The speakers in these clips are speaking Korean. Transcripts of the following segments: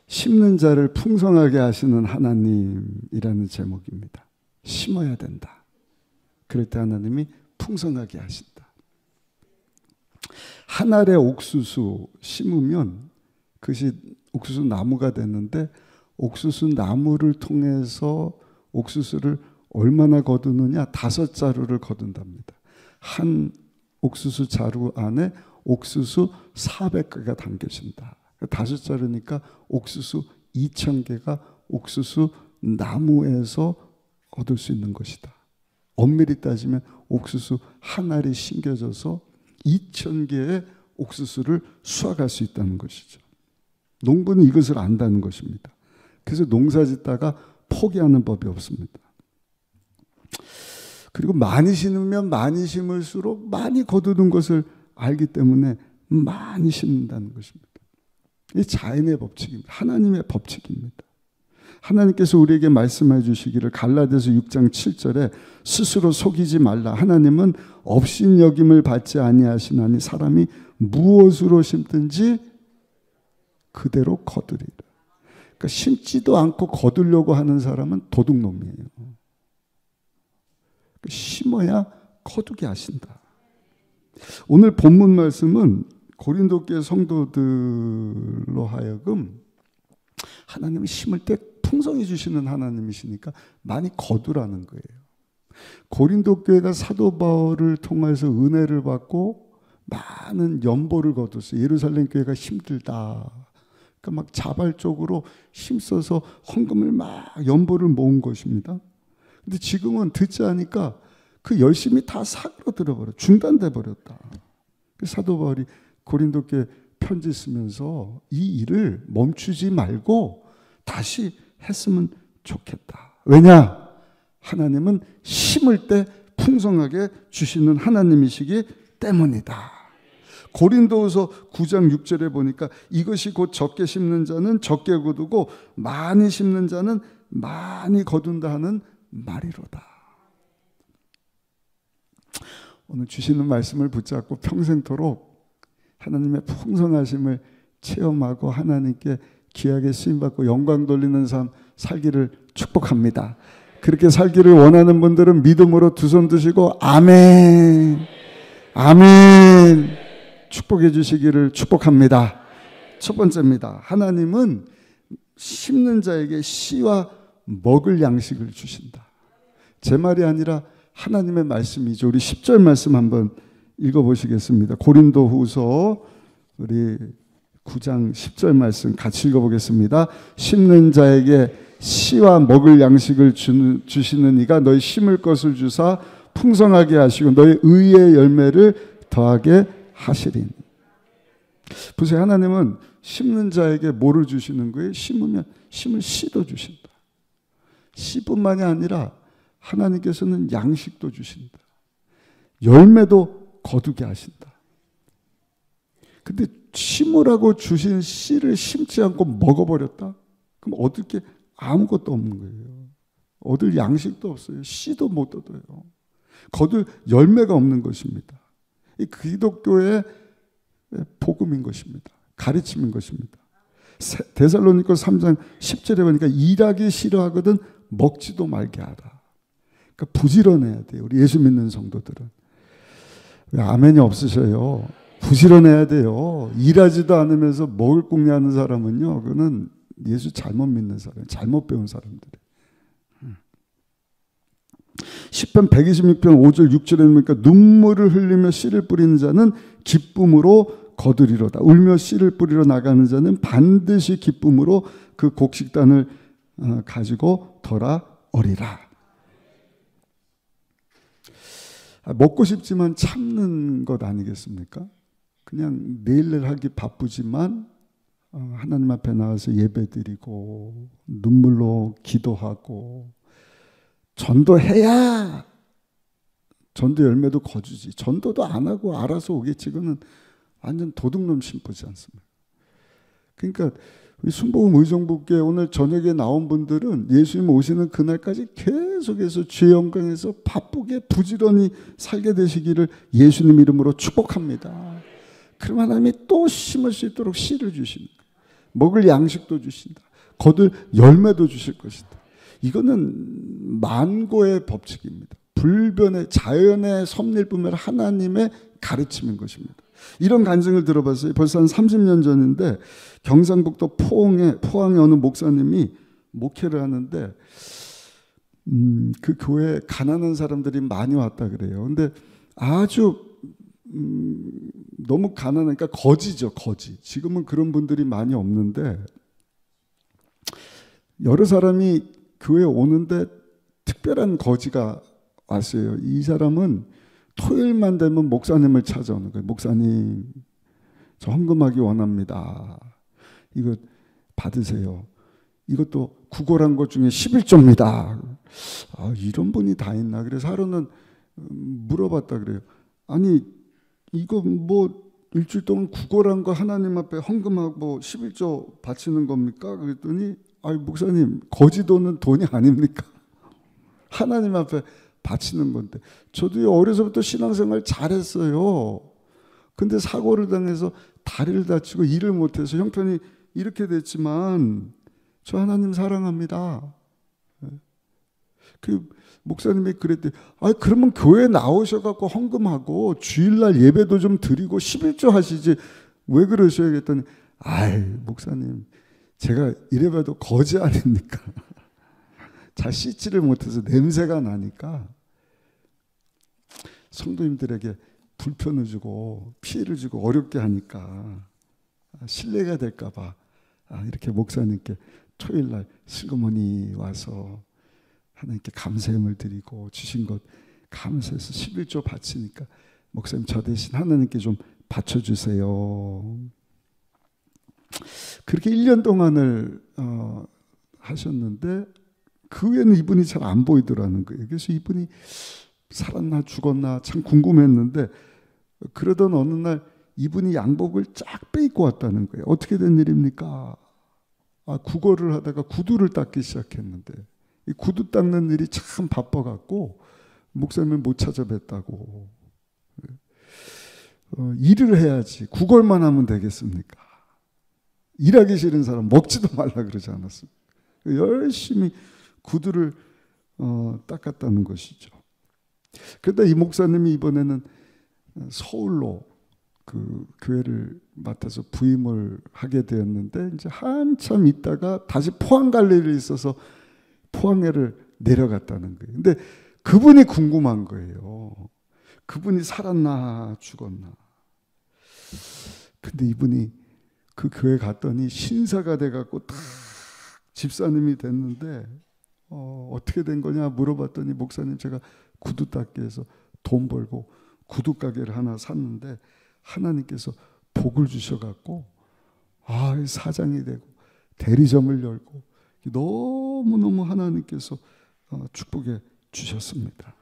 심는 자를 풍성하게 하시는 하나님이라는 제목입니다. 심어야 된다. 그럴 때 하나님이 풍성하게 하신다. 한 알의 옥수수 심으면 그것이 옥수수 나무가 되는데 옥수수 나무를 통해서 옥수수를 얼마나 거두느냐? 5자루를 거둔답니다. 한 옥수수 자루 안에 옥수수 400개가 담겨진다. 5자루니까 옥수수 2000개가 옥수수 나무에서 얻을 수 있는 것이다. 엄밀히 따지면 옥수수 한 알이 심겨져서 2000개의 옥수수를 수확할 수 있다는 것이죠. 농부는 이것을 안다는 것입니다. 그래서 농사 짓다가 포기하는 법이 없습니다. 그리고 많이 심으면 많이 심을수록 많이 거두는 것을 알기 때문에 많이 심는다는 것입니다. 이 자연의 법칙입니다. 하나님의 법칙입니다. 하나님께서 우리에게 말씀해 주시기를 갈라디아서 6장 7절에 스스로 속이지 말라. 하나님은 업신여김을 받지 아니하시나니 사람이 무엇으로 심든지 그대로 거두리라. 그러니까 심지도 않고 거두려고 하는 사람은 도둑놈이에요. 심어야 거두게 하신다. 오늘 본문 말씀은 고린도 교회 성도들로 하여금 하나님이 심을 때 풍성해 주시는 하나님이시니까 많이 거두라는 거예요. 고린도 교회가 사도 바울을 통해서 은혜를 받고 많은 연보를 거뒀어요. 예루살렘 교회가 힘들다. 그러니까 막 자발적으로 힘써서 헌금을 막 연보를 모은 것입니다. 근데 지금은 듣지 않으니까 그 열심이 다 사그러들어 버려, 중단돼 버렸다. 사도 바울이 고린도 교회 편지 쓰면서 이 일을 멈추지 말고 다시 했으면 좋겠다. 왜냐? 하나님은 심을 때 풍성하게 주시는 하나님이시기 때문이다. 고린도후서 9장 6절에 보니까 이것이 곧 적게 심는 자는 적게 거두고 많이 심는 자는 많이 거둔다 하는 말이로다. 오늘 주시는 말씀을 붙잡고 평생토록 하나님의 풍성하심을 체험하고 하나님께 귀하게 쓰임받고 영광 돌리는 삶 살기를 축복합니다. 그렇게 살기를 원하는 분들은 믿음으로 두 손 드시고 아멘, 아멘 축복해 주시기를 축복합니다. 첫 번째입니다. 하나님은 심는 자에게 씨와 먹을 양식을 주신다. 제 말이 아니라 하나님의 말씀이죠. 우리 10절 말씀 한번 읽어보시겠습니다. 고린도후서 우리 9장 10절 말씀 같이 읽어보겠습니다. 심는 자에게 씨와 먹을 양식을 주시는 이가 너희 심을 것을 주사 풍성하게 하시고 너희 의의 열매를 더하게 하시리니. 보세요. 하나님은 심는 자에게 뭐를 주시는 거예요? 심으면 심을 씨도 주신다. 씨뿐만이 아니라 하나님께서는 양식도 주신다. 열매도 거두게 하신다. 근데 심으라고 주신 씨를 심지 않고 먹어버렸다? 그럼 얻을 게 아무것도 없는 거예요. 얻을 양식도 없어요. 씨도 못 얻어요. 거둘 열매가 없는 것입니다. 이 기독교의 복음인 것입니다. 가르침인 것입니다. 데살로니가서 3장 10절에 보니까 일하기 싫어하거든 먹지도 말게 하라. 그러니까 부지런해야 돼요. 우리 예수 믿는 성도들은. 왜 아멘이 없으셔요? 부지런해야 돼요. 일하지도 않으면서 먹을 궁리하는 사람은요, 그거는 예수 잘못 믿는 사람, 잘못 배운 사람들이에요. 시편 126편 5절 6절에 보니까 눈물을 흘리며 씨를 뿌리는 자는 기쁨으로 거두리로다. 울며 씨를 뿌리러 나가는 자는 반드시 기쁨으로 그 곡식단을 가지고 돌아오리라. 먹고 싶지만 참는 것 아니겠습니까? 그냥 내일 하기 바쁘지만 하나님 앞에 나와서 예배드리고 눈물로 기도하고 전도해야 전도 열매도 거두지. 전도도 안 하고 알아서 오겠지. 그거는 완전 도둑놈 심부지 않습니까? 그러니까 우리 순복음 의정부교회 오늘 저녁에 나온 분들은 예수님 오시는 그날까지 계속해서 주의 영광에서 바쁘게 부지런히 살게 되시기를 예수님 이름으로 축복합니다. 그럼 하나님이 또 심을 수 있도록 씨를 주십니다. 먹을 양식도 주신다. 거둘 열매도 주실 것이다. 이거는 만고의 법칙입니다. 불변의 자연의 섭리뿐만 아니라 하나님의 가르침인 것입니다. 이런 간증을 들어봤어요. 벌써 한 30년 전인데 경상북도 포항의 어느 목사님이 목회를 하는데 그 교회에 가난한 사람들이 많이 왔다 그래요. 근데 아주 너무 가난하니까 거지죠, 거지. 지금은 그런 분들이 많이 없는데 여러 사람이 교회에 오는데 특별한 거지가 왔어요. 이 사람은 토요일만 되면 목사님을 찾아오는 거예요. 목사님, 저 헌금하기 원합니다. 이거 받으세요. 이것도 구걸한 것 중에 11조입니다. 아, 이런 분이 다 있나? 그래서 하루는 물어봤다 그래요. 아니, 이거 뭐 일주일 동안 구걸한 거 하나님 앞에 헌금하고 11조 바치는 겁니까? 그랬더니 아니, 목사님, 거지 돈은 돈이 아닙니까? 하나님 앞에 바치는 건데. 저도 어려서부터 신앙생활 잘했어요. 근데 사고를 당해서 다리를 다치고 일을 못해서 형편이 이렇게 됐지만 저 하나님 사랑합니다. 그 목사님이 그랬더니 그러면 교회 나오셔갖고 헌금하고 주일날 예배도 좀 드리고 11조 하시지 왜 그러셔야겠더니 목사님 제가 이래봐도 거지 아닙니까? 잘 씻지를 못해서 냄새가 나니까 성도님들에게 불편을 주고 피해를 주고 어렵게 하니까 신뢰가 될까 봐 이렇게 목사님께 토요일날 슬그머니 와서 하나님께 감사함을 드리고 주신 것 감사해서 11조 바치니까 목사님 저 대신 하나님께 좀 바쳐주세요. 그렇게 1년 동안을 하셨는데 그 후에는 이분이 잘 안 보이더라는 거예요. 그래서 이분이 살았나 죽었나 참 궁금했는데 그러던 어느 날 이분이 양복을 쫙 빼입고 왔다는 거예요. 어떻게 된 일입니까? 구걸을 하다가 구두를 닦기 시작했는데 이 구두 닦는 일이 참 바빠갖고 목사님을 못 찾아뵀다고. 일을 해야지 구걸만 하면 되겠습니까? 일하기 싫은 사람 먹지도 말라 그러지 않았습니까? 열심히 구두를 닦았다는 것이죠. 그러다 이 목사님이 이번에는 서울로 그 교회를 맡아서 부임을 하게 되었는데 이제 한참 있다가 다시 포항 갈 일이 있어서 포항에를 내려갔다는 거예요. 근데 그분이 궁금한 거예요. 그분이 살았나 죽었나. 근데 이분이 그 교회 갔더니 신사가 돼갖고 딱 집사님이 됐는데 어떻게 된 거냐 물어봤더니 목사님 제가 구두 닦기 해서 돈 벌고 구두 가게를 하나 샀는데 하나님께서 복을 주셔갖고 사장이 되고 대리점을 열고 너무너무 하나님께서 축복해 주셨습니다.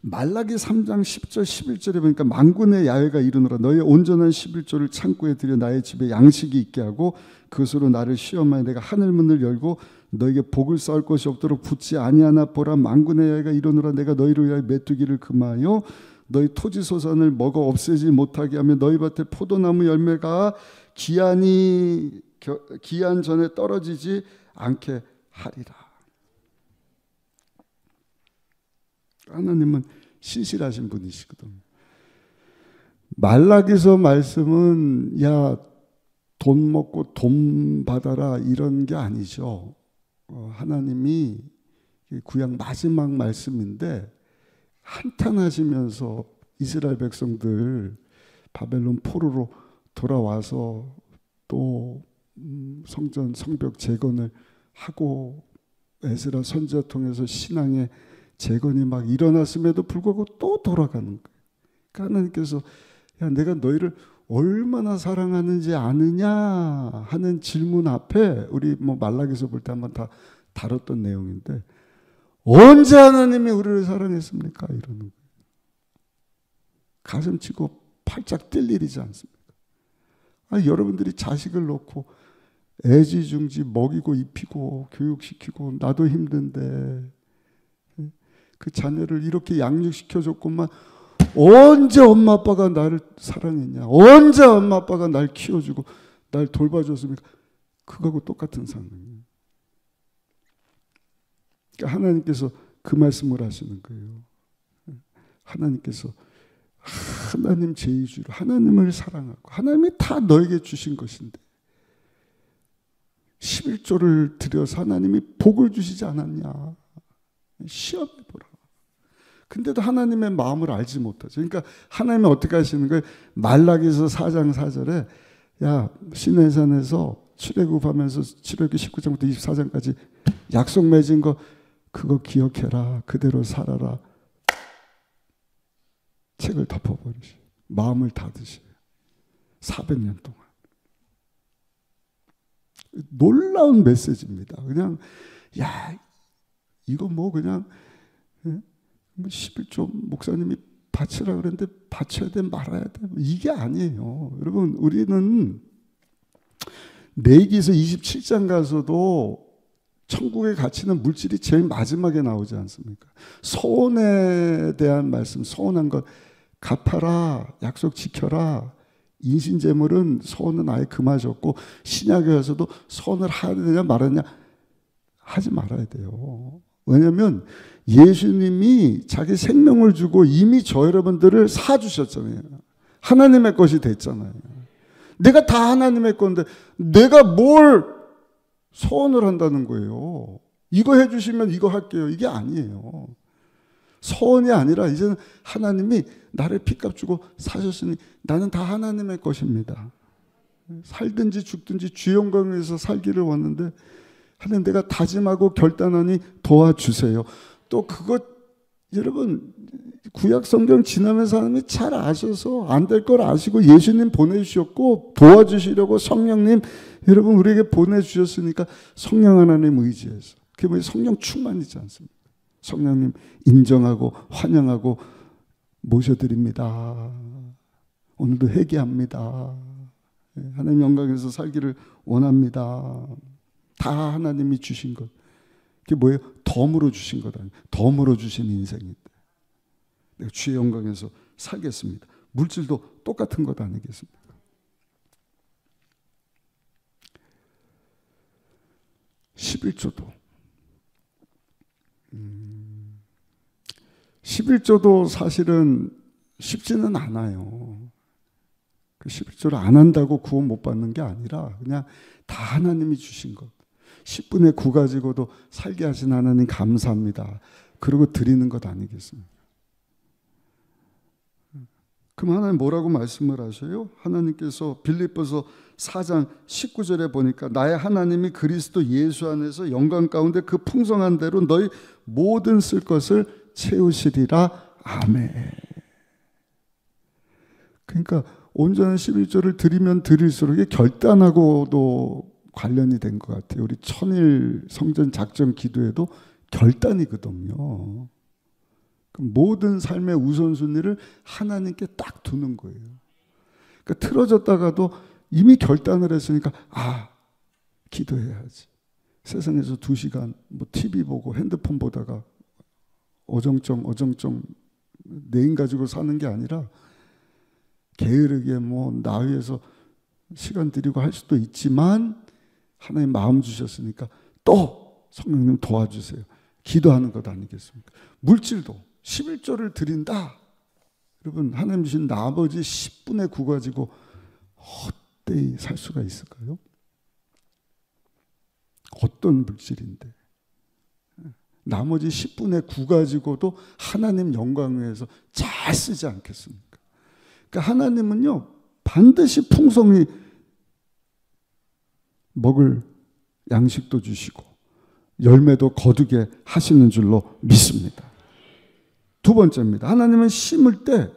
말라기 3장 10절 11절에 보니까 만군의 야훼가 이르노라 너의 온전한 11조를 창고에 들여 나의 집에 양식이 있게 하고 그것으로 나를 시험하여 내가 하늘 문을 열고 너에게 복을 쌓을 것이 없도록 붙지 아니하나 보라 만군의 야훼가 이르노라 내가 너희를 위하여 메뚜기를 금하여 너희 토지 소산을 먹어 없애지 못하게 하며 너희 밭에 포도나무 열매가 기한 전에 떨어지지 않게 하리라. 하나님은 신실하신 분이시거든요. 말라기서 말씀은 돈 먹고 돈 받아라 이런 게 아니죠. 하나님이 구약 마지막 말씀인데 한탄하시면서 이스라엘 백성들 바벨론 포로로 돌아와서 또 성전 성벽 재건을 하고 에스라 선지자 통해서 신앙의 재건이 막 일어났음에도 불구하고 또 돌아가는 거예요. 그러니까 하나님께서 내가 너희를 얼마나 사랑하는지 아느냐 하는 질문 앞에 우리 말라기서 볼 때 한번 다 다뤘던 내용인데 언제 하나님이 우리를 사랑했습니까? 이러는 거예요. 가슴 치고 팔짝 뛸 일이지 않습니까? 여러분들이 자식을 놓고 애지중지 먹이고 입히고 교육시키고 나도 힘든데 그 자녀를 이렇게 양육시켜줬구만 언제 엄마 아빠가 나를 사랑했냐? 언제 엄마 아빠가 날 키워주고 날 돌봐줬습니까? 그거하고 똑같은 상황이에요. 그러니까 하나님께서 그 말씀을 하시는 거예요. 하나님께서 하나님 제2주로 하나님을 사랑하고 하나님이 다 너에게 주신 것인데 11조를 드려서 하나님이 복을 주시지 않았냐? 시험해보라. 근데도 하나님의 마음을 알지 못하죠. 그러니까 하나님이 어떻게 하시는 거예요? 말라기서 4장 4절에 야 시내산에서 출애굽하면서 출애굽기 19장부터 24장까지 약속 맺은 거 그거 기억해라. 그대로 살아라. 책을 덮어버리시. 마음을 닫으시. 400년 동안. 놀라운 메시지입니다. 그냥 야 이거 뭐 그냥 11조 목사님이 바치라 그랬는데 바쳐야 돼 말아야 돼 이게 아니에요. 여러분 우리는 레위기서 27장 가서도 천국에 갇히는 물질이 제일 마지막에 나오지 않습니까? 소원에 대한 말씀, 소원한 것 갚아라, 약속 지켜라. 인신제물은 소원은 아예 금하셨고 신약에 와서도 소원을 해야 되냐 말았냐 하지 말아야 돼요. 왜냐하면 예수님이 자기 생명을 주고 이미 저 여러분들을 사주셨잖아요. 하나님의 것이 됐잖아요. 내가 다 하나님의 건데 내가 뭘 소원을 한다는 거예요. 이거 해주시면 이거 할게요. 이게 아니에요. 소원이 아니라 이제는 하나님이 나를 핏값 주고 사셨으니 나는 다 하나님의 것입니다. 살든지 죽든지 주 영광을 위해서 살기를 원하는데 하나님 내가 다짐하고 결단하니 도와주세요. 또 그것 여러분 구약 성경 지나면서 하나님이 잘 아셔서 안 될 걸 아시고 예수님 보내주셨고 도와주시려고 성령님 여러분 우리에게 보내주셨으니까 성령 하나님 의지해서 그게 뭐예요? 성령 충만이지 않습니까? 성령님 인정하고 환영하고 모셔드립니다. 오늘도 회개합니다. 하나님 영광에서 살기를 원합니다. 다 하나님이 주신 것. 그게 뭐예요? 덤으로 주신 것 아니에요. 덤으로 주신 인생인데 내가 주의 영광에서 살겠습니다. 물질도 똑같은 것 아니겠습니까? 11조도 11조도 사실은 쉽지는 않아요. 그 11조를 안 한다고 구원 못 받는 게 아니라 그냥 다 하나님이 주신 것. 10분의 9 가지고도 살게 하신 하나님 감사합니다. 그러고 드리는 것 아니겠습니까? 그럼 하나님 뭐라고 말씀을 하셔요? 하나님께서 빌립보서 4장 19절에 보니까 나의 하나님이 그리스도 예수 안에서 영광 가운데 그 풍성한 대로 너희 모든 쓸 것을 채우시리라. 아멘. 그러니까 온전한 11조를 드리면 드릴수록 이게 결단하고도 관련이 된 것 같아요. 우리 천일 성전 작전 기도에도 결단이거든요. 모든 삶의 우선순위를 하나님께 딱 두는 거예요. 그러니까 틀어졌다가도 이미 결단을 했으니까 기도해야지. 세상에서 2시간 뭐 TV 보고 핸드폰 보다가 어정쩡 내인 가지고 사는 게 아니라 게으르게 뭐 나 위해서 시간 들이고 할 수도 있지만 하나님 마음 주셨으니까 또 성령님 도와주세요. 기도하는 것 아니겠습니까? 물질도 11조를 드린다. 여러분 하나님 주신 나머지 10분의 9 가지고 헛되이 살 수가 있을까요? 어떤 물질인데 나머지 10분의 9 가지고도 하나님 영광 위해서 잘 쓰지 않겠습니까? 그러니까 하나님은요 반드시 풍성히 먹을 양식도 주시고 열매도 거두게 하시는 줄로 믿습니다. 두 번째입니다. 하나님은 심을 때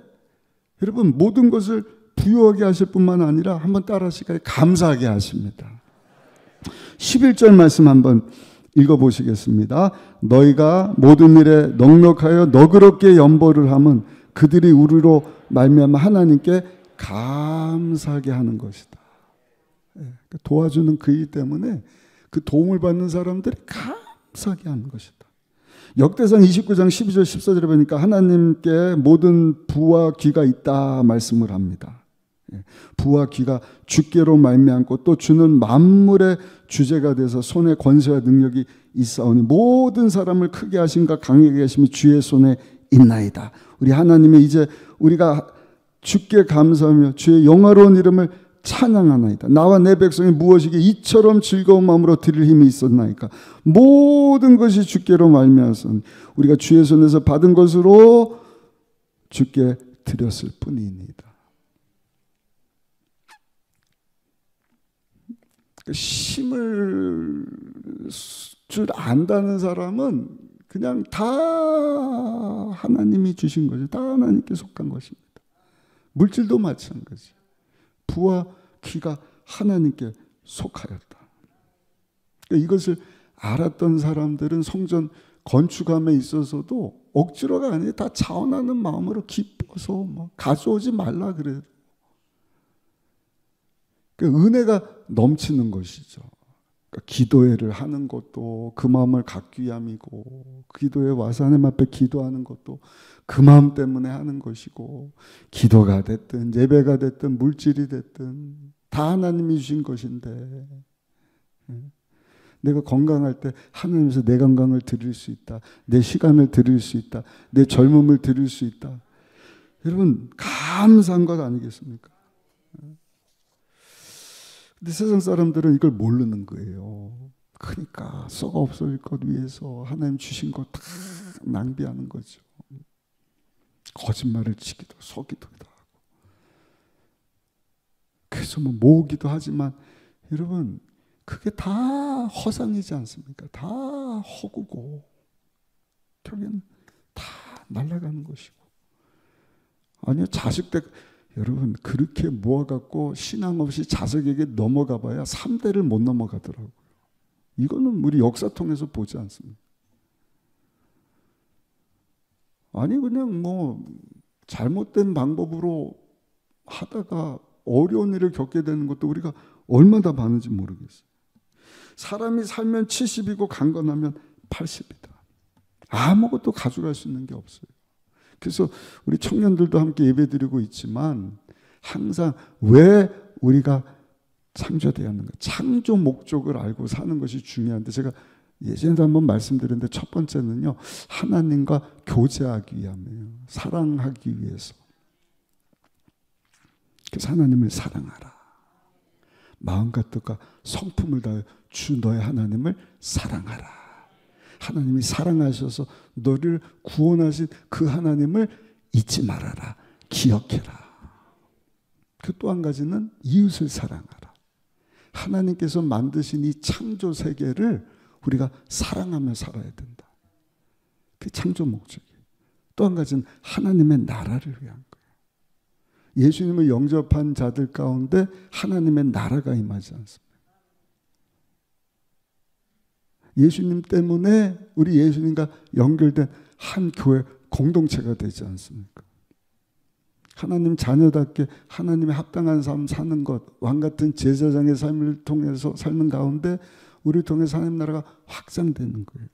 여러분 모든 것을 부유하게 하실 뿐만 아니라 한번 따라하실까요? 감사하게 하십니다. 11절 말씀 한번 읽어보시겠습니다. 너희가 모든 일에 넉넉하여 너그럽게 연보를 하면 그들이 우리로 말미암아 하나님께 감사하게 하는 것이다. 도와주는 그이기 때문에 그 도움을 받는 사람들이 감사하게 하는 것이다. 역대상 29장 12절 14절에 보니까 하나님께 모든 부와 귀가 있다 말씀을 합니다. 부와 귀가 주께로 말미암고 또 주는 만물의 주제가 돼서 손에 권세와 능력이 있사오니 모든 사람을 크게 하신가 강하게 하심이 주의 손에 있나이다. 우리 하나님의 이제 우리가 주께 감사하며 주의 영화로운 이름을 찬양하나이다. 나와 내 백성이 무엇이기에 이처럼 즐거운 마음으로 드릴 힘이 있었나이까. 모든 것이 주께로 말미암았으니 우리가 주의 손에서 받은 것으로 주께 드렸을 뿐이니이다. 심을 줄 안다는 사람은 그냥 다 하나님이 주신 거죠. 다 하나님께 속한 것입니다. 물질도 마찬가지. 부와 귀가 하나님께 속하였다. 그러니까 이것을 알았던 사람들은 성전 건축함에 있어서도 억지로가 아니라 다 자원하는 마음으로 기뻐서 막 가져오지 말라 그래요. 그러니까 은혜가 넘치는 것이죠. 그러니까 기도회를 하는 것도 그 마음을 갖기 위함이고, 기도회에 와서 하나님 앞에 기도하는 것도 그 마음 때문에 하는 것이고, 기도가 됐든 예배가 됐든 물질이 됐든 다 하나님이 주신 것인데, 내가 건강할 때 하나님께서 내 건강을 드릴 수 있다, 내 시간을 드릴 수 있다, 내 젊음을 드릴 수 있다. 여러분 감사한 것 아니겠습니까? 근데 세상 사람들은 이걸 모르는 거예요. 그러니까 썩어 없어질 것 위해서 하나님 주신 거 다 낭비하는 거죠. 거짓말을 치기도 속이기도 하고. 그래서 뭐 모으기도 하지만 여러분 그게 다 허상이지 않습니까? 다 허구고 결국엔 다 날아가는 것이고. 아니요, 자식 때 여러분 그렇게 모아갖고 신앙 없이 자석에게 넘어가 봐야 3대를 못 넘어가더라고요. 이거는 우리 역사 통해서 보지 않습니다. 아니 그냥 뭐 잘못된 방법으로 하다가 어려운 일을 겪게 되는 것도 우리가 얼마나 많은지 모르겠어요. 사람이 살면 70이고 강건하면 80이다. 아무것도 가져갈 수 있는 게 없어요. 그래서 우리 청년들도 함께 예배드리고 있지만 항상 왜 우리가 창조되었는가, 창조 목적을 알고 사는 것이 중요한데, 제가 예전에도 한번 말씀드렸는데 첫 번째는요, 하나님과 교제하기 위함이에요. 사랑하기 위해서. 그래서 하나님을 사랑하라. 마음과 뜻과 성품을 다해 주 너의 하나님을 사랑하라. 하나님이 사랑하셔서 너를 구원하신 그 하나님을 잊지 말아라. 기억해라. 그 또 한 가지는 이웃을 사랑하라. 하나님께서 만드신 이 창조 세계를 우리가 사랑하며 살아야 된다. 그게 창조 목적이에요. 또 한 가지는 하나님의 나라를 위한 거예요. 예수님을 영접한 자들 가운데 하나님의 나라가 임하지 않습니다. 예수님 때문에 우리 예수님과 연결된 한 교회 공동체가 되지 않습니까? 하나님 자녀답게 하나님의 합당한 삶 사는 것, 왕같은 제사장의 삶을 통해서 삶는 가운데 우리 통해서 하나님 나라가 확장되는 거예요.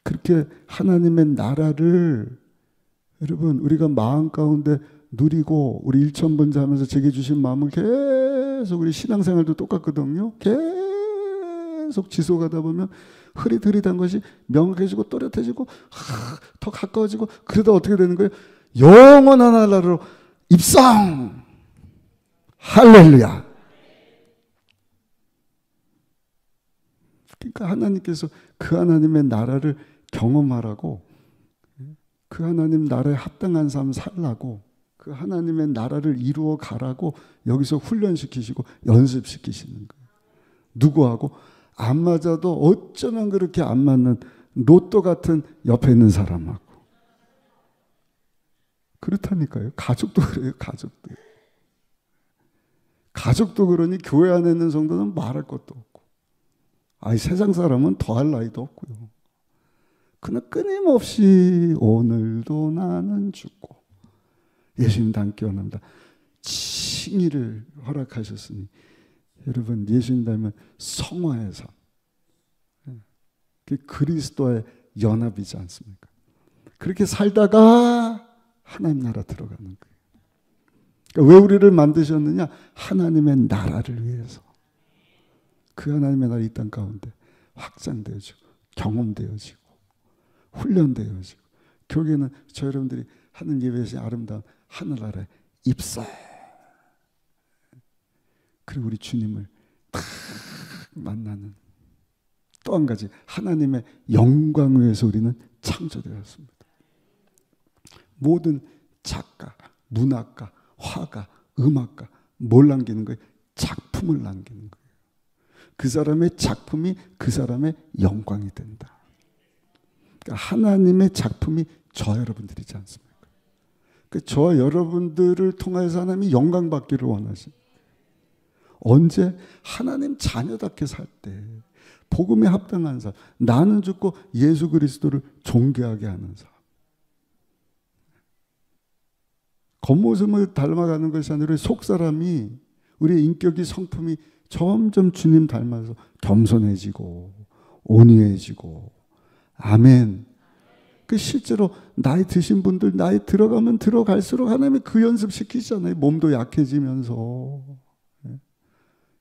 그렇게 하나님의 나라를 여러분 우리가 마음 가운데 누리고 우리 일천번제 하면서 제게 주신 마음을 계속 우리 신앙생활도 똑같거든요. 계속 지속하다 보면 흐릿흐릿한 것이 명확해지고 또렷해지고 더 가까워지고, 그러다 어떻게 되는 거예요? 영원한 나라로 입성! 할렐루야! 그러니까 하나님께서 그 하나님의 나라를 경험하라고, 그 하나님 나라에 합당한 삶 살라고, 그 하나님의 나라를 이루어 가라고 여기서 훈련시키시고 연습시키시는 거예요. 누구하고? 안 맞아도 어쩌면 그렇게 안 맞는 로또 같은 옆에 있는 사람하고. 그렇다니까요. 가족도 그래요. 가족도. 가족도 그러니 교회 안에 있는 성도는 말할 것도 없고, 아이 세상 사람은 더할 나위도 없고요. 그러나 끊임없이 오늘도 나는 죽고 예수님과 함께 원합니다. 칭의를 허락하셨으니 여러분 예수님 닮은 성화의 삶, 그게 그리스도의 연합이지 않습니까? 그렇게 살다가 하나님 나라 들어가는 거예요. 그러니까 왜 우리를 만드셨느냐? 하나님의 나라를 위해서. 그 하나님의 나라 이 땅 가운데 확장되어지고 경험되어지고 훈련되어지고 결국에는 저 여러분들이 하는 예배에서 아름다운 하늘나라에 입사. 그리고 우리 주님을 딱 만나는 또 한 가지 하나님의 영광 위에서 우리는 창조되었습니다. 모든 작가, 문학가, 화가, 음악가 뭘 남기는 거예요? 작품을 남기는 거예요. 그 사람의 작품이 그 사람의 영광이 된다. 그러니까 하나님의 작품이 저 여러분들이지 않습니까? 그러니까 저 여러분들을 통해서 하나님이 영광 받기를 원하십니다. 언제? 하나님 자녀답게 살 때, 복음에 합당한 삶, 나는 죽고 예수 그리스도를 존귀하게 하는 삶. 겉모습을 닮아가는 것이 아니라 우리 속사람이, 우리의 인격이, 성품이 점점 주님 닮아서 겸손해지고 온유해지고. 아멘. 그 실제로 나이 드신 분들 나이 들어가면 들어갈수록 하나님이 그 연습시키잖아요. 몸도 약해지면서.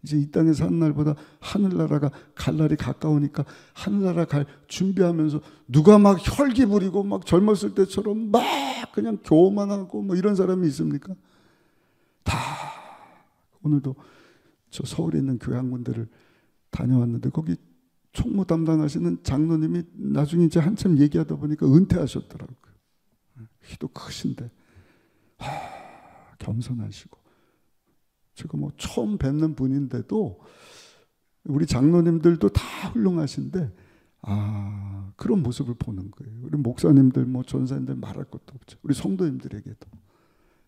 이제 이 땅에 사는 날보다 하늘나라가 갈 날이 가까우니까 하늘나라 갈 준비하면서 누가 막 혈기 부리고 막 젊었을 때처럼 막 그냥 교만하고 뭐 이런 사람이 있습니까? 다 오늘도 저 서울에 있는 교회 한 군데를 다녀왔는데 거기 총무 담당하시는 장로님이 나중에 이제 한참 얘기하다 보니까 은퇴하셨더라고요. 키도 크신데 겸손하시고 제가 뭐 처음 뵙는 분인데도 우리 장로님들도 다 훌륭하신데 그런 모습을 보는 거예요. 우리 목사님들 뭐 전사님들 말할 것도 없죠. 우리 성도님들에게도.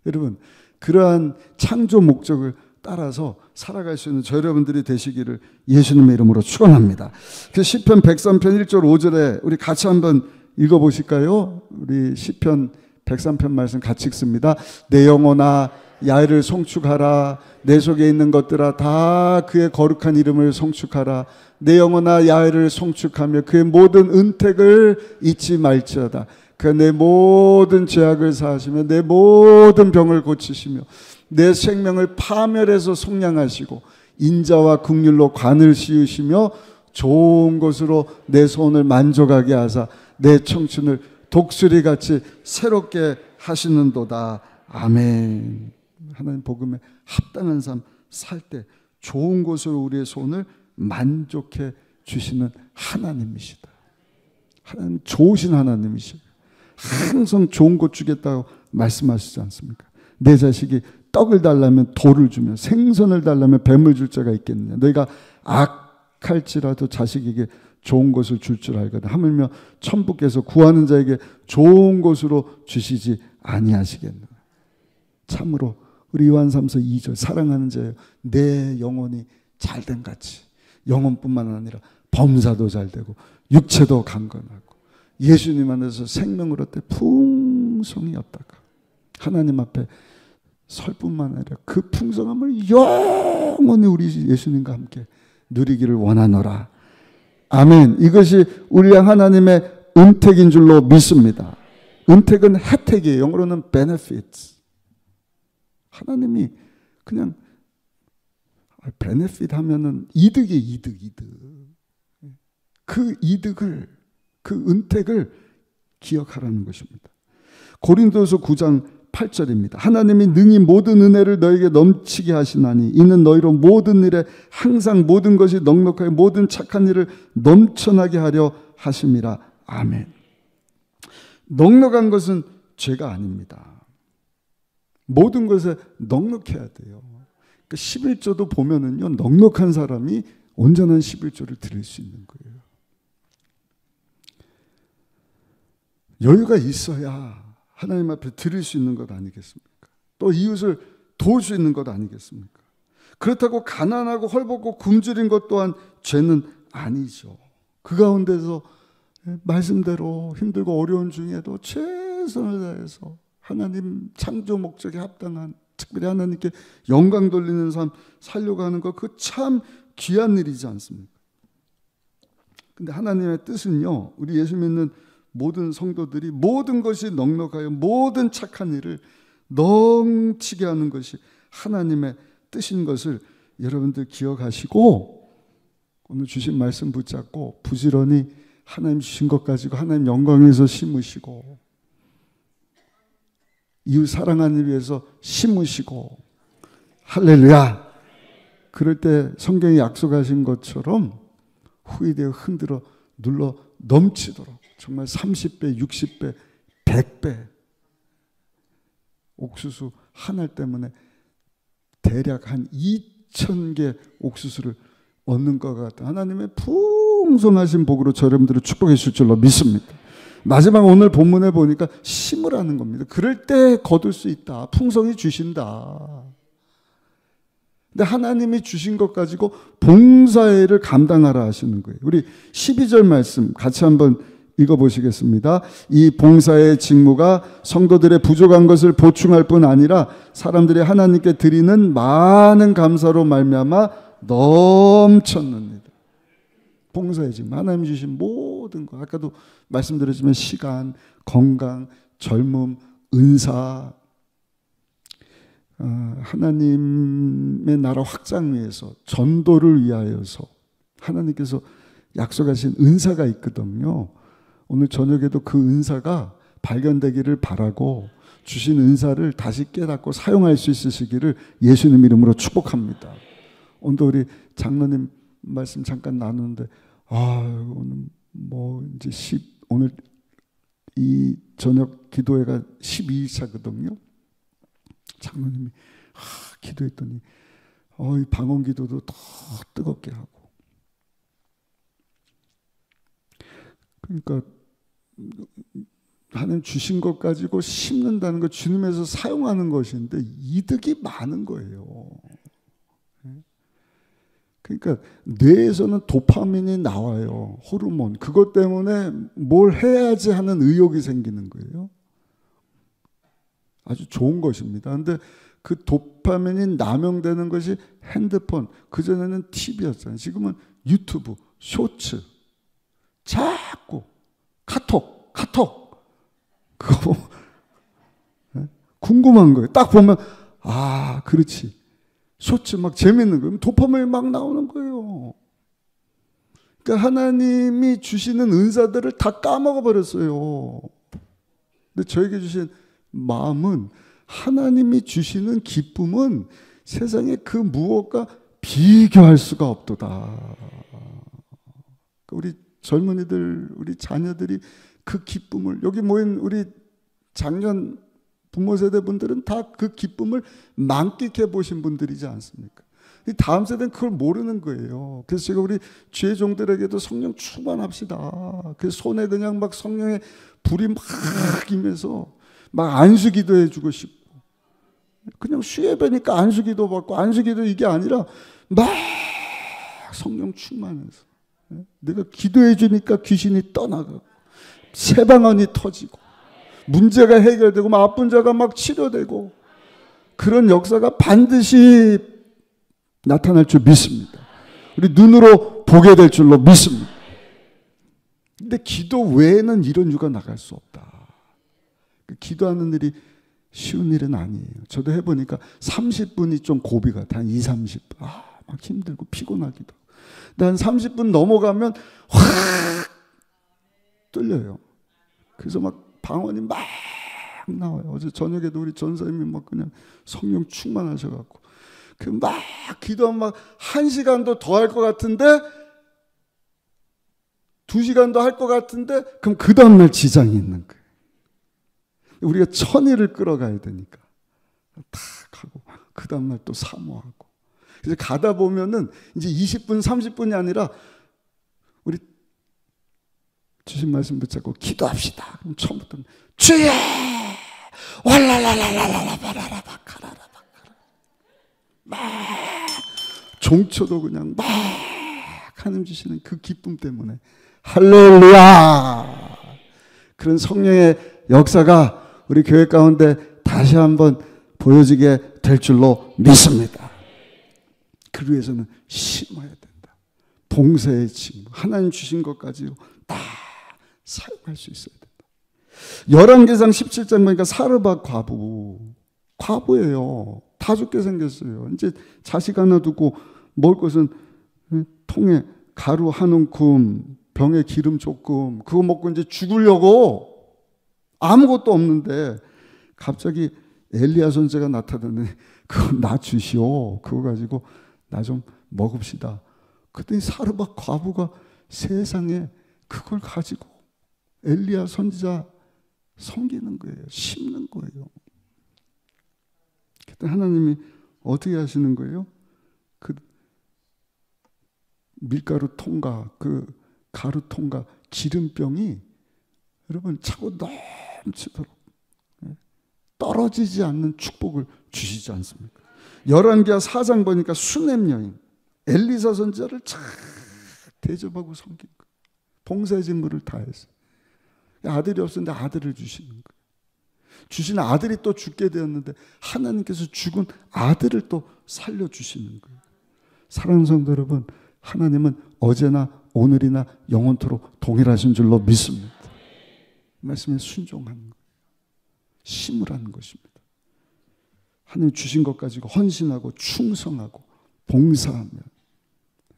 여러분 그러한 창조 목적을 따라서 살아갈 수 있는 저 여러분들이 되시기를 예수님의 이름으로 축원합니다. 그 시편 103편 1절 5절에 우리 같이 한번 읽어보실까요? 우리 시편 103편 말씀 같이 읽습니다. 내 영혼아 야훼를 송축하라. 내 속에 있는 것들아 다 그의 거룩한 이름을 송축하라. 내 영혼아 야훼를 송축하며 그의 모든 은택을 잊지 말지어다. 그 내 모든 죄악을 사하시며 내 모든 병을 고치시며 내 생명을 파멸해서 속량하시고 인자와 긍휼로 관을 씌우시며 좋은 것으로 내 손을 만족하게 하사 내 청춘을 독수리같이 새롭게 하시는도다. 아멘. 하나님 복음에 합당한 삶 살 때 좋은 것으로 우리의 손을 만족해 주시는 하나님이시다. 하나님 좋으신 하나님이시다. 항상 좋은 것 주겠다고 말씀하시지 않습니까? 내 자식이 떡을 달라면 돌을 주며 생선을 달라면 뱀을 줄 자가 있겠느냐. 너희가 악할지라도 자식에게 좋은 것을 줄 줄 알거든. 하물며 천부께서 구하는 자에게 좋은 것으로 주시지 아니하시겠느냐. 참으로 우리 요한3서 2절 사랑하는 자여 내 영혼이 잘된 같이 영혼뿐만 아니라 범사도 잘되고 육체도 강건하고 예수님 안에서 생명을 얻되 풍성히 얻다가 하나님 앞에 설 뿐만 아니라 그 풍성함을 영원히 우리 예수님과 함께 누리기를 원하노라. 아멘. 이것이 우리 하나님의 은택인 줄로 믿습니다. 은택은 혜택이에요. 영어로는 benefits. 하나님이 그냥 benefit 하면은 이득이에요. 이득. 그 이득을, 그 은택을 기억하라는 것입니다. 고린도서 9장 8절입니다. 하나님이 능히 모든 은혜를 너에게 넘치게 하시나니 이는 너희로 모든 일에 항상 모든 것이 넉넉하게 모든 착한 일을 넘쳐나게 하려 하심이라. 아멘. 넉넉한 것은 죄가 아닙니다. 모든 것에 넉넉해야 돼요. 그러니까 11조도 보면은요, 넉넉한 사람이 온전한 11조를 드릴 수 있는 거예요. 여유가 있어야 하나님 앞에 드릴 수 있는 것 아니겠습니까? 또 이웃을 도울 수 있는 것 아니겠습니까? 그렇다고 가난하고 헐벗고 굶주린 것 또한 죄는 아니죠. 그 가운데서 말씀대로 힘들고 어려운 중에도 최선을 다해서 하나님 창조 목적에 합당한, 특별히 하나님께 영광 돌리는 삶 살려고 하는 것, 그 참 귀한 일이지 않습니까? 근데 하나님의 뜻은요, 우리 예수 믿는 모든 성도들이 모든 것이 넉넉하여 모든 착한 일을 넘치게 하는 것이 하나님의 뜻인 것을 여러분들 기억하시고 오늘 주신 말씀 붙잡고 부지런히 하나님 주신 것 가지고 하나님 영광에서 심으시고 이웃 사랑하는 위해서 심으시고 할렐루야. 그럴 때 성경이 약속하신 것처럼 후이되어 흔들어 눌러 넘치도록 정말 30배, 60배, 100배 옥수수 한 알 때문에 대략 한 2,000개 옥수수를 얻는 것 같다. 하나님의 풍성하신 복으로 여러분들을 축복해 주실 줄로 믿습니다. 마지막 오늘 본문에 보니까 심으라는 겁니다. 그럴 때 거둘 수 있다. 풍성히 주신다. 근데 하나님이 주신 것 가지고 봉사일을 감당하라 하시는 거예요. 우리 12절 말씀 같이 한번 읽어보시겠습니다. 이 봉사의 직무가 성도들의 부족한 것을 보충할 뿐 아니라 사람들이 하나님께 드리는 많은 감사로 말미암아 넘쳤느니라. 봉사의 직무, 하나님 주신 모든 것, 아까도 말씀드렸지만 시간, 건강, 젊음, 은사, 하나님의 나라 확장 위해서, 전도를 위하여서 하나님께서 약속하신 은사가 있거든요. 오늘 저녁에도 그 은사가 발견되기를 바라고 주신 은사를 다시 깨닫고 사용할 수 있으시기를 예수님 이름으로 축복합니다. 오늘도 우리 장로님 말씀 잠깐 나누는데 오늘 뭐 이제 오늘 이 저녁 기도회가 12일차거든요. 장로님이 기도했더니 이 방언 기도도 더 뜨겁게 하고, 그러니까 하나님 주신 것 가지고 심는다는 것, 주님에서 사용하는 것인데 이득이 많은 거예요. 그러니까 뇌에서는 도파민이 나와요. 호르몬. 그것 때문에 뭘 해야지 하는 의욕이 생기는 거예요. 아주 좋은 것입니다. 그런데 그 도파민이 남용되는 것이 핸드폰. 그전에는 TV였잖아요. 지금은 유튜브, 쇼츠, 자꾸 카톡. 그거 궁금한 거예요. 딱 보면 그렇지. 쇼츠 막 재밌는 거예요. 도파민이 막 나오는 거예요. 그러니까 하나님이 주시는 은사들을 다 까먹어 버렸어요. 근데 저에게 주신 마음은 하나님이 주시는 기쁨은 세상에 그 무엇과 비교할 수가 없도다. 우리 젊은이들, 우리 자녀들이 그 기쁨을, 여기 모인 우리 작년 부모 세대 분들은 다 그 기쁨을 만끽해 보신 분들이지 않습니까? 다음 세대는 그걸 모르는 거예요. 그래서 제가 우리 주의 종들에게도 성령 충만합시다. 그 손에 그냥 막 성령의 불이 막 임해서 막 안수기도 해주고 싶고, 그냥 수예배니까 안수기도 받고, 안수기도 이게 아니라 막 성령 충만해서 내가 기도해 주니까 귀신이 떠나가고 세방언이 터지고 문제가 해결되고 막 아픈 자가 막 치료되고, 그런 역사가 반드시 나타날 줄 믿습니다. 우리 눈으로 보게 될 줄로 믿습니다. 근데 기도 외에는 이런 유가 나갈 수 없다. 기도하는 일이 쉬운 일은 아니에요. 저도 해보니까 30분이 좀 고비 같아. 한 2-30분. 막 힘들고 피곤하기도 하고. 근데 한 30분 넘어가면 확 뚫려요. 그래서 막 방언이 막 나와요. 어제 저녁에도 우리 전사님이 막 그냥 성령 충만하셔갖고 그 막 기도하면 막 1시간도 더 할 것 같은데 2시간도 할 것 같은데, 그럼 그 다음날 지장이 있는 거예요. 우리가 1000일을 끌어가야 되니까 탁 하고 그 다음날 또 사모하고, 그래서 가다 보면은 이제 20분 30분이 아니라 우리 주신 말씀 붙잡고 기도합시다. 그럼 처음부터 주여 막 종초도 그냥 막 하나님 주시는 그 기쁨 때문에 할렐루야. 그런 성령의 역사가 우리 교회 가운데 다시 한번 보여지게 될 줄로 믿습니다. 그 위해서는 심어야 된다. 봉사의 직무, 하나님 주신 것까지 다 사용할 수 있어야 된다. 열왕기상 17장 보니까 사르밧 과부예요. 다 죽게 생겼어요. 이제 자식 하나 두고 먹을 것은 통에 가루 한 움큼, 병에 기름 조금, 그거 먹고 이제 죽으려고 아무것도 없는데 갑자기 엘리야 선지자가 나타나더니 그거 나 주시오. 그거 가지고 나 좀 먹읍시다. 그랬더니 사르밧 과부가 세상에 그걸 가지고 엘리야 선지자 섬기는 거예요. 심는 거예요. 그때 하나님이 어떻게 하시는 거예요? 그 밀가루 통과, 그 가루 통과, 기름병이 여러분 차고 넘치도록 떨어지지 않는 축복을 주시지 않습니까? 열왕기하 4장 보니까 수넴 여인 엘리사 선지자를 잘 대접하고 섬긴 거예요. 봉사의 직무를 다했어요. 아들이 없었는데 아들을 주시는 거예요. 주신 아들이 또 죽게 되었는데 하나님께서 죽은 아들을 또 살려주시는 거예요. 사랑하는 성도 여러분, 하나님은 어제나 오늘이나 영원토록 동일하신 줄로 믿습니다. 말씀에 순종하는 거예요. 심으라는 것입니다. 하나님 주신 것 가지고 헌신하고 충성하고 봉사하면,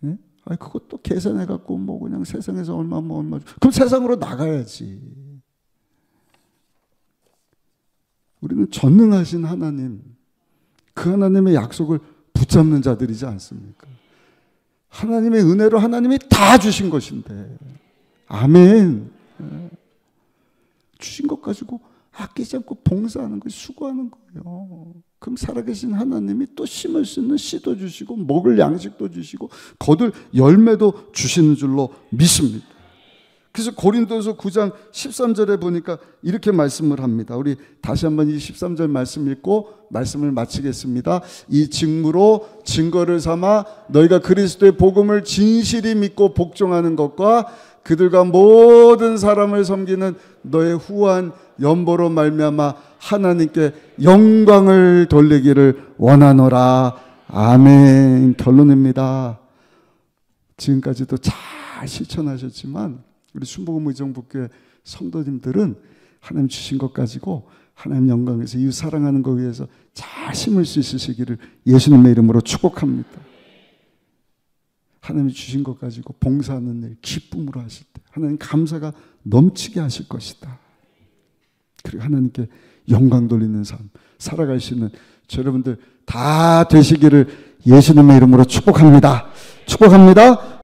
예? 그것도 계산해갖고 뭐 그냥 세상에서 얼마 그럼 세상으로 나가야지. 우리는 전능하신 하나님, 그 하나님의 약속을 붙잡는 자들이지 않습니까? 하나님의 은혜로 하나님이 다 주신 것인데, 아멘. 주신 것 가지고 아끼지 않고 봉사하는 거, 수고하는 거예요. 그럼 살아계신 하나님이 또 심을 수 있는 씨도 주시고 먹을 양식도 주시고 거둘 열매도 주시는 줄로 믿습니다. 그래서 고린도서 9장 13절에 보니까 이렇게 말씀을 합니다. 우리 다시 한번 이 13절 말씀 읽고 말씀을 마치겠습니다. 이 직무로 증거를 삼아 너희가 그리스도의 복음을 진실히 믿고 복종하는 것과 그들과 모든 사람을 섬기는 너의 후한 연보로 말미암아 하나님께 영광을 돌리기를 원하노라. 아멘. 결론입니다. 지금까지도 잘 실천하셨지만 우리 순복음의정복교회 성도님들은 하나님 주신 것 가지고 하나님 영광에서 이웃 사랑하는 것 위해서 잘 심을 수 있으시기를 예수님의 이름으로 축복합니다. 하나님이 주신 것 가지고 봉사하는 일 기쁨으로 하실 때 하나님 감사가 넘치게 하실 것이다. 그리고 하나님께 영광 돌리는 삶 살아갈 수 있는 여러분들 다 되시기를 예수님의 이름으로 축복합니다. 축복합니다.